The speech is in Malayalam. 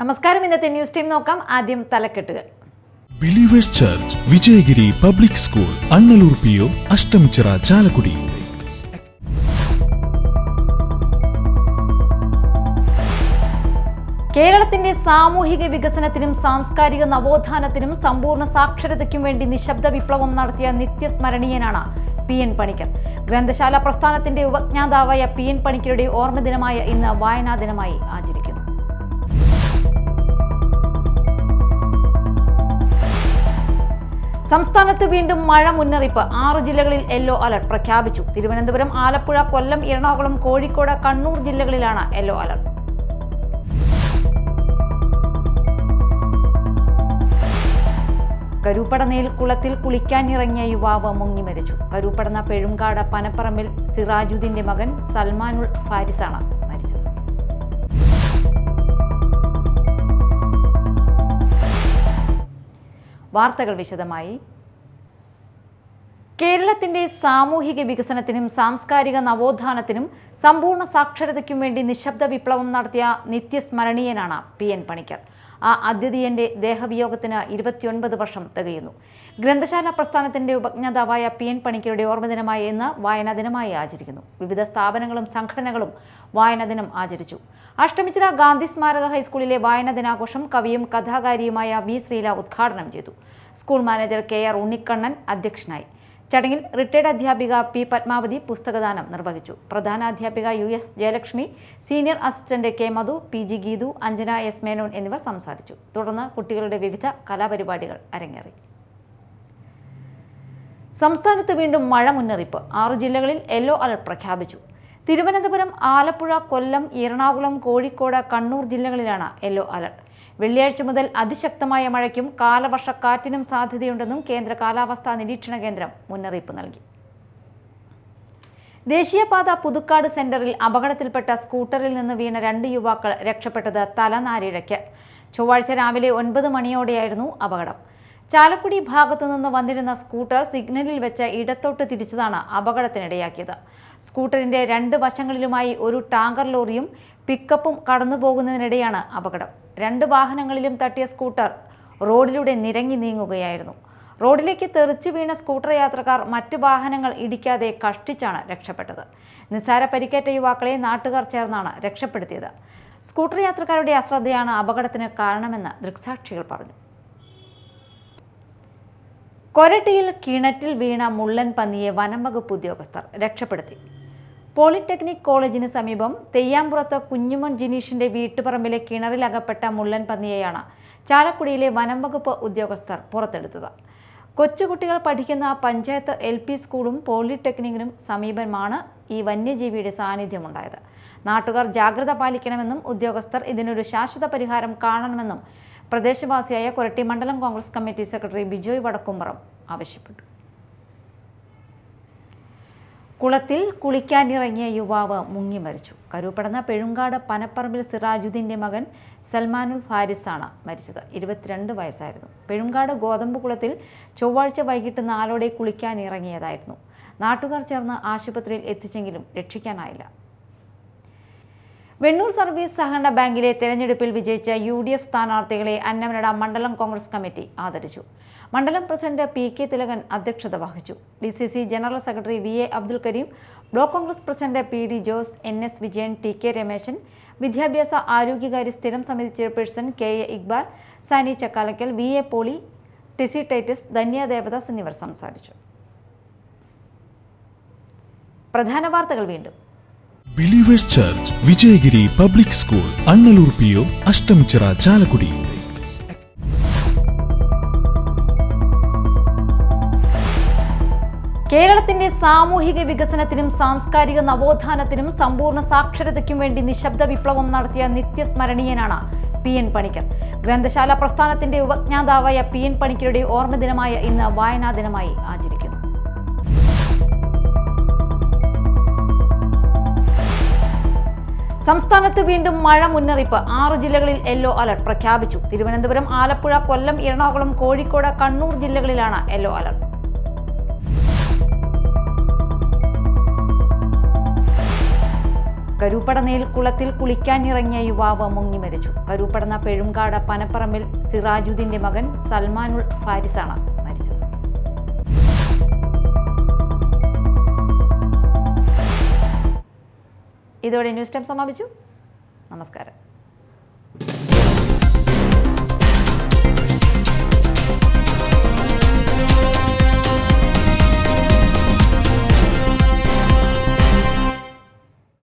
നമസ്കാരം. ഇന്നത്തെ ന്യൂസ് ടീം നോക്കാം. ആദ്യം തലക്കെട്ടുകൾ. Believers church Vijayagiri public school Annallur PO Ashtamichira Chalakudy. കേരളത്തിന്റെ സാമൂഹിക വികസനത്തിനും സാംസ്കാരിക നവോത്ഥാനത്തിനും സമ്പൂർണ്ണ സാക്ഷരതയ്ക്കും വേണ്ടി നിശബ്ദ വിപ്ലവം നടത്തിയ നിത്യസ്മരണീയനാണ് PN പണിക്കർ. ഗ്രന്ഥശാല പ്രസ്ഥാനത്തിന്റെ ഉപജ്ഞാതാവായ PN പണിക്കരുടെ ഓർമ്മദിനമായ ഇന്ന് വായനാ ദിനമായി ആചരിക്കുന്നു. സംസ്ഥാനത്ത് വീണ്ടും മഴ മുന്നറിയിപ്പ്. 6 ജില്ലകളിൽ യെല്ലോ അലർട്ട് പ്രഖ്യാപിച്ചു. തിരുവനന്തപുരം, ആലപ്പുഴ, കൊല്ലം, എറണാകുളം, കോഴിക്കോട്, കണ്ണൂർ ജില്ലകളിലാണ് യെല്ലോ അലർട്ട്. കരൂപ്പടനയിൽ കുളത്തിൽ കുളിക്കാനിറങ്ങിയ യുവാവ് മുങ്ങി മരിച്ചു. കരൂപ്പടന പെഴുങ്കാട് പനപ്പറമ്പിൽ സിറാജുദ്ദീന്റെ മകൻ സൽമാനുൽ ഫാരിസാണ് മരിച്ചത്. വാർത്തകൾ വിശദമായി. കേരളത്തിന്റെ സാമൂഹിക വികസനത്തിനും സാംസ്കാരിക നവോത്ഥാനത്തിനും സമ്പൂർണ്ണ സാക്ഷരതയ്ക്കും വേണ്ടി നിശബ്ദ വിപ്ലവം നടത്തിയ നിത്യസ്മരണീയനാണ് PN പണിക്കർ. ആ അദ്വിതീയന്റെ ദേഹവിയോഗത്തിന് 29 വർഷം തികയുന്നു. ഗ്രന്ഥശാല പ്രസ്ഥാനത്തിന്റെ ഉപജ്ഞാതാവായ PN പണിക്കരുടെ ഓർമ്മദിനമായ ഇന്ന് വായനാ ദിനമായി ആചരിക്കുന്നു. വിവിധ സ്ഥാപനങ്ങളും സംഘടനകളും വായനാ ദിനം ആചരിച്ചു. അഷ്ടമിച്ചിറ ഗാന്ധി സ്മാരക ഹൈസ്കൂളിലെ വായനാ ദിനാഘോഷം കവിയും കഥാകാരിയുമായ V. ശ്രീല ഉദ്ഘാടനം ചെയ്തു. സ്കൂൾ മാനേജർ KR ഉണ്ണിക്കണ്ണൻ അധ്യക്ഷനായി. ചടങ്ങിൽ റിട്ടയർഡ് അധ്യാപിക P. പത്മാവതി പുസ്തകദാനം നിർവഹിച്ചു. പ്രധാനാധ്യാപിക US Jayalakshmi, senior assistant K. മധു, PG ഗീതു, അഞ്ജന S. മേനോൻ എന്നിവർ സംസാരിച്ചു. തുടർന്ന് കുട്ടികളുടെ വിവിധ കലാപരിപാടികൾ അരങ്ങേറി. സംസ്ഥാനത്ത് വീണ്ടും മഴ മുന്നറിയിപ്പ്. 6 ജില്ലകളിൽ യെല്ലോ അലർട്ട് പ്രഖ്യാപിച്ചു. തിരുവനന്തപുരം, ആലപ്പുഴ, കൊല്ലം, എറണാകുളം, കോഴിക്കോട്, കണ്ണൂർ ജില്ലകളിലാണ് യെല്ലോ അലർട്ട്. വെള്ളിയാഴ്ച മുതൽ അതിശക്തമായ മഴയ്ക്കും കാലവർഷക്കാറ്റിനും സാധ്യതയുണ്ടെന്നും കേന്ദ്ര കാലാവസ്ഥാ നിരീക്ഷണ കേന്ദ്രം മുന്നറിയിപ്പ് നൽകി. ദേശീയപാത പുതുക്കാട് സെന്ററിൽ അപകടത്തിൽപ്പെട്ട സ്കൂട്ടറിൽ നിന്ന് വീണ 2 യുവാക്കൾ രക്ഷപ്പെട്ടത് തലനാരിഴയ്ക്ക്. ചൊവ്വാഴ്ച രാവിലെ 9 മണിയോടെയായിരുന്നു അപകടം. ചാലക്കുടി ഭാഗത്തു നിന്ന് വന്നിരുന്ന സ്കൂട്ടർ സിഗ്നലിൽ വെച്ച് ഇടത്തോട്ട് തിരിച്ചതാണ് അപകടത്തിനിടയാക്കിയത്. സ്കൂട്ടറിന്റെ 2 വശങ്ങളിലുമായി ഒരു ടാങ്കർ ലോറിയും പിക്കപ്പും കടന്നുപോകുന്നതിനിടെയാണ് അപകടം. 2 വാഹനങ്ങളിലും തട്ടിയ സ്കൂട്ടർ റോഡിലൂടെ നിരങ്ങി നീങ്ങുകയായിരുന്നു. റോഡിലേക്ക് തെറിച്ചു വീണ സ്കൂട്ടർ യാത്രക്കാർ മറ്റ് വാഹനങ്ങൾ ഇടിക്കാതെ കഷ്ടിച്ചാണ് രക്ഷപ്പെട്ടത്. നിസ്സാര പരിക്കേറ്റ യുവാക്കളെ നാട്ടുകാർ ചേർന്നാണ് രക്ഷപ്പെടുത്തിയത്. സ്കൂട്ടർ യാത്രക്കാരുടെ അശ്രദ്ധയാണ് അപകടത്തിന് കാരണമെന്ന് ദൃക്സാക്ഷികൾ പറഞ്ഞു. കൊരട്ടിയിൽ കിണറ്റിൽ വീണ മുള്ളൻ പന്നിയെ വനംവകുപ്പ് ഉദ്യോഗസ്ഥർ രക്ഷപ്പെടുത്തി. പോളിടെക്നിക് കോളേജിന് സമീപം തെയ്യാമ്പുറത്ത് കുഞ്ഞുമോൻ ജിനീഷിന്റെ വീട്ടുപറമ്പിലെ കിണറിലകപ്പെട്ട മുള്ളൻ പന്നിയെയാണ് ചാലക്കുടിയിലെ വനംവകുപ്പ് ഉദ്യോഗസ്ഥർ പുറത്തെടുത്തത്. കൊച്ചുകുട്ടികൾ പഠിക്കുന്ന പഞ്ചായത്ത് LP സ്കൂളും പോളിടെക്നിക്കിനും സമീപമാണ് ഈ വന്യജീവിയുടെ സാന്നിധ്യമുണ്ടായത്. നാട്ടുകാർ ജാഗ്രത പാലിക്കണമെന്നും ഉദ്യോഗസ്ഥർ ഇതിനൊരു ശാശ്വത പരിഹാരം കാണണമെന്നും പ്രദേശവാസിയായ കൊരട്ടി മണ്ഡലം കോൺഗ്രസ് കമ്മിറ്റി സെക്രട്ടറി ബിജോയ് വടക്കുംപുറം ആവശ്യപ്പെട്ടു. കുളത്തിൽ കുളിക്കാനിറങ്ങിയ യുവാവ് മുങ്ങി മരിച്ചു. കരൂപ്പടന പെഴുങ്കാട് പനപ്പറമ്പിൽ സിറാജുദ്ദീന്റെ മകൻ സൽമാനുൽ ഫാരിസാണ് മരിച്ചത്. 22 വയസ്സായിരുന്നു. പെഴുങ്കാട് ഗോതമ്പ് കുളത്തിൽ ചൊവ്വാഴ്ച വൈകിട്ട് 4ഓടെ കുളിക്കാനിറങ്ങിയതായിരുന്നു. നാട്ടുകാർ ചേർന്ന് ആശുപത്രിയിൽ എത്തിച്ചെങ്കിലും രക്ഷിക്കാനായില്ല. വെണ്ണൂർ സർവീസ് സഹകരണ ബാങ്കിലെ തെരഞ്ഞെടുപ്പിൽ വിജയിച്ച UDF സ്ഥാനാർത്ഥികളെ അന്നമനട മണ്ഡലം കോൺഗ്രസ് കമ്മിറ്റി ആദരിച്ചു. മണ്ഡലം പ്രസിഡന്റ് PK തിലകൻ അധ്യക്ഷത വഹിച്ചു. DCC general secretary VA Abdul Kareem, block Congress president PD Jose, NS Vijayan, TK Rameshan, വിദ്യാഭ്യാസ ആരോഗ്യകാര്യ സ്ഥിരം സമിതി chairperson KA Iqbal, Sani Chakkalakkal, VA Poly, TC Titus, Dhanya Devadas എന്നിവർ സംസാരിച്ചു. പ്രധാന വാർത്തകൾ വീണ്ടും. Believers church Vijayagiri public school Annallur PO Ashtamichira Chalakudy. കേരളത്തിന്റെ സാമൂഹിക വികസനത്തിനും സാംസ്കാരിക നവോത്ഥാനത്തിനും സമ്പൂർണ്ണ സാക്ഷരതയ്ക്കും വേണ്ടി നിശബ്ദ വിപ്ലവം നടത്തിയ നിത്യസ്മരണീയനാണ് PN പണിക്കർ. ഗ്രന്ഥശാല പ്രസ്ഥാനത്തിന്റെ ഉപജ്ഞാതാവായ PN പണിക്കരുടെ ഓർമ്മദിനമായ ഇന്ന് വായനാ ദിനമായി ആചരിക്കുന്നു. സംസ്ഥാനത്ത് വീണ്ടും മഴ മുന്നറിയിപ്പ്. 6 ജില്ലകളിൽ യെല്ലോ അലർട്ട് പ്രഖ്യാപിച്ചു. തിരുവനന്തപുരം, ആലപ്പുഴ, കൊല്ലം, എറണാകുളം, കോഴിക്കോട്, കണ്ണൂർ ജില്ലകളിലാണ് യെല്ലോ അലർട്ട്. കരൂപ്പടനയിൽ കുളത്തിൽ കുളിക്കാനിറങ്ങിയ യുവാവ് മുങ്ങി മരിച്ചു. കരൂപ്പടന പെഴുങ്കാട് പനപ്പറമ്പിൽ സിറാജുദ്ദീന്റെ മകൻ സൽമാനുൽ ഫാരിസാണ് മരിച്ചത്. ഇതോടെ ന്യൂസ് ടൈം സമാപിച്ചു. നമസ്കാരം.